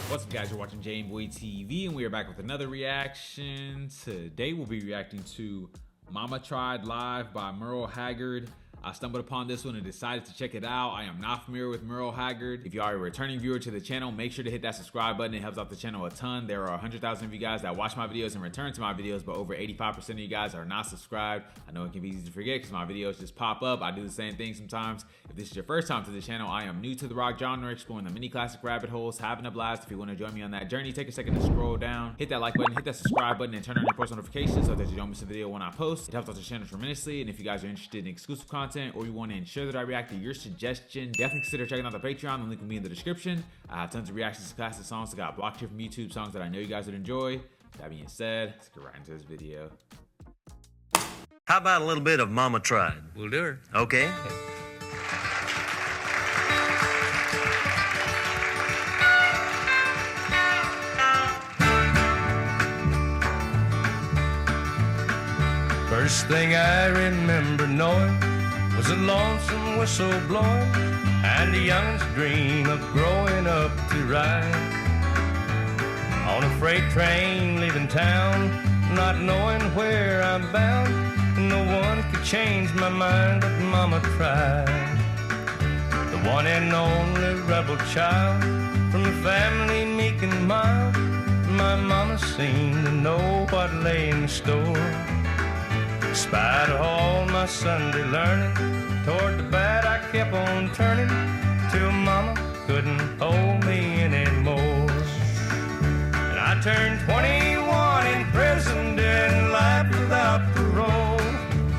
What's up, guys? You're watching Jameboy TV, and we are back with another reaction. Today we'll be reacting to Mama Tried Live by Merle Haggard. I stumbled upon this one and decided to check it out. I am not familiar with Merle Haggard. If you are a returning viewer to the channel, make sure to hit that subscribe button. It helps out the channel a ton. There are 100,000 of you guys that watch my videos and return to my videos, but over 85% of you guys are not subscribed. I know it can be easy to forget because my videos just pop up. I do the same thing sometimes. If this is your first time to the channel, I am new to the rock genre, exploring the many classic rabbit holes, having a blast. If you want to join me on that journey, take a second to scroll down, hit that like button, hit that subscribe button, and turn on your post notifications so that you don't miss a video when I post. It helps out the channel tremendously. And if you guys are interested in exclusive content or you want to ensure that I react to your suggestion, definitely consider checking out the Patreon. The link will be in the description. I have tons of reactions to classic songs that got blocked here from YouTube, songs that I know you guys would enjoy. That being said, let's get right into this video. How about a little bit of Mama Tried? We'll do her. Okay. First thing I remember knowing was a lonesome whistle blowing and a young's dream of growing up to ride on a freight train leaving town, not knowing where I'm bound. No one could change my mind, but Mama tried. The one and only rebel child from a family meek and mild, my mama seemed to know what lay in store. In spite of all my Sunday learning, toward the bad I kept on turning, till Mama couldn't hold me anymore. And I turned 21 in prison, doing life without parole.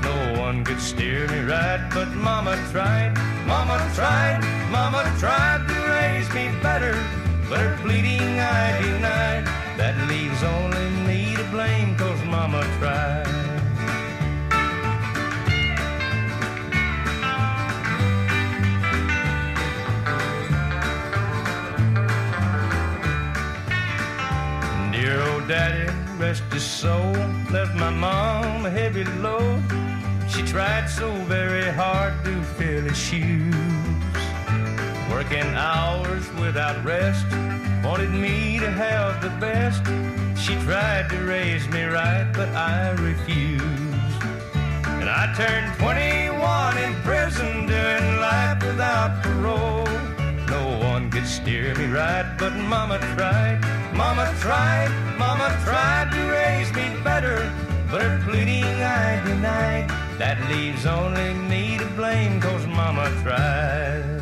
No one could steer me right, but Mama tried. Mama tried, Mama tried to raise me better, but her pleading I denied. That leaves only me to blame, 'cause Mama tried. Dear old daddy, rest his soul, left my mom a heavy load. She tried so very hard to fill his shoes, working hours without rest, wanted me to have the best. She tried to raise me right, but I refused. And I turned 21 in prison, doing life without parole. No one could steer me right, but Mama tried. Mama tried, Mama tried to raise me better, but her pleading I denied. That leaves only me to blame, 'cause Mama tried.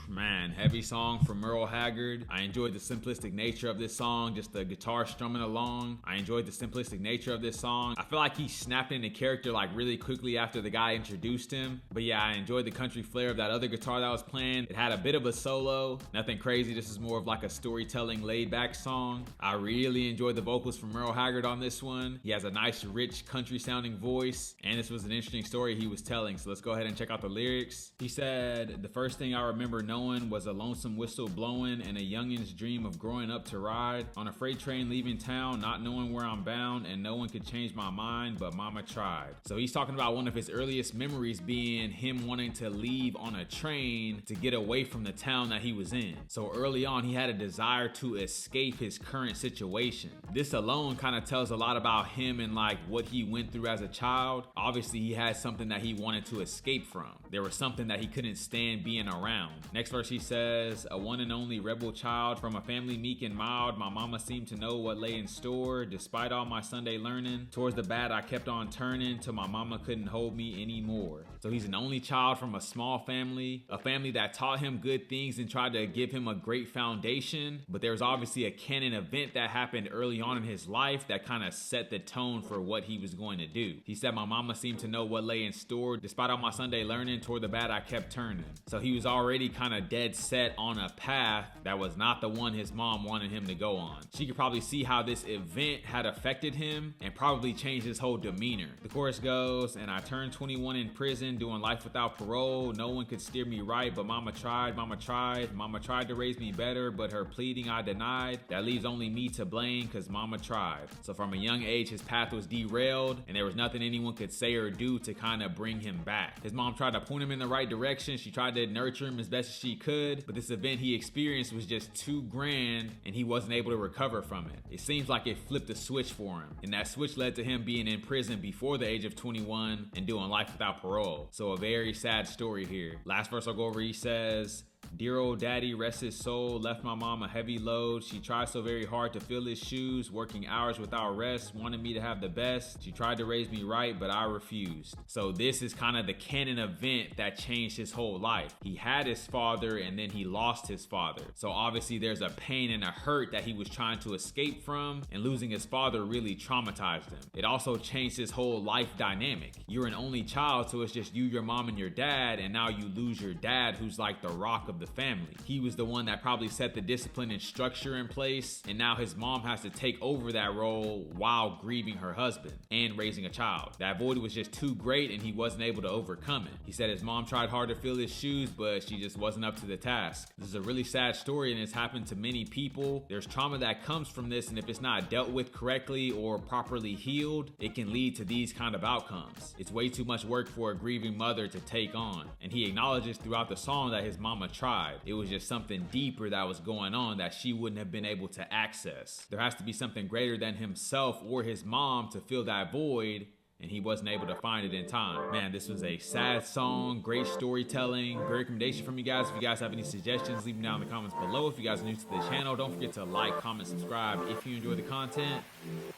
Man, heavy song from Merle Haggard. I enjoyed the simplistic nature of this song, just the guitar strumming along. I enjoyed the simplistic nature of this song. I feel like he snapped into character like really quickly after the guy introduced him. But yeah, I enjoyed the country flair of that other guitar that was playing. It had a bit of a solo, nothing crazy. This is more of like a storytelling laid back song. I really enjoyed the vocals from Merle Haggard on this one. He has a nice rich country sounding voice, and this was an interesting story he was telling. So let's go ahead and check out the lyrics. He said, "The first thing I remember knowing was a lonesome whistle blowing and a youngin's dream of growing up to ride on a freight train leaving town, not knowing where I'm bound, and no one could change my mind, but Mama tried." So he's talking about one of his earliest memories being him wanting to leave on a train to get away from the town that he was in. So early on, he had a desire to escape his current situation. This alone kind of tells a lot about him and like what he went through as a child. Obviously, he had something that he wanted to escape from. There was something that he couldn't stand being around. Next verse, he says, "A one and only rebel child from a family meek and mild, my mama seemed to know what lay in store. Despite all my Sunday learning, towards the bad I kept on turning, till my mama couldn't hold me anymore." So he's an only child from a small family, a family that taught him good things and tried to give him a great foundation. But there was obviously a canon event that happened early on in his life that kind of set the tone for what he was going to do. He said, "My mama seemed to know what lay in store. Despite all my Sunday learning, toward the bad I kept turning." So he was already kind of dead set set on a path that was not the one his mom wanted him to go on. She could probably see how this event had affected him and probably changed his whole demeanor. The chorus goes, and I turned 21 in prison, doing life without parole. No one could steer me right, but mama tried, mama tried. Mama tried to raise me better, but her pleading I denied. That leaves only me to blame, cause mama tried. So from a young age, his path was derailed, and there was nothing anyone could say or do to kind of bring him back. His mom tried to point him in the right direction. She tried to nurture him as best as she could, but this event he experienced was just too grand, and he wasn't able to recover from it. It seems like it flipped a switch for him, and that switch led to him being in prison before the age of 21 and doing life without parole. So a very sad story here. Last verse I'll go over, he says, dear old daddy, rest his soul, left my mom a heavy load. She tried so very hard to fill his shoes, working hours without rest, wanted me to have the best. She tried to raise me right, but I refused. So this is kind of the canon event that changed his whole life. He had his father and then he lost his father. So obviously there's a pain and a hurt that he was trying to escape from, and losing his father really traumatized him. It also changed his whole life dynamic. You're an only child, so it's just you, your mom, and your dad, and now you lose your dad, who's like the rock of the family. He was the one that probably set the discipline and structure in place, and now his mom has to take over that role while grieving her husband and raising a child. That void was just too great and he wasn't able to overcome it. He said his mom tried hard to fill his shoes, but she just wasn't up to the task. This is a really sad story, and it's happened to many people. There's trauma that comes from this, and if it's not dealt with correctly or properly healed, it can lead to these kind of outcomes. It's way too much work for a grieving mother to take on, and he acknowledges throughout the song that his mama tried. It was just something deeper that was going on that she wouldn't have been able to access. There has to be something greater than himself or his mom to fill that void, and he wasn't able to find it in time. Man, this was a sad song, great storytelling, great recommendation from you guys. If you guys have any suggestions, leave them down in the comments below. If you guys are new to the channel, don't forget to like, comment, subscribe if you enjoy the content.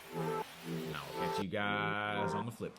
And I will catch you guys on the flip.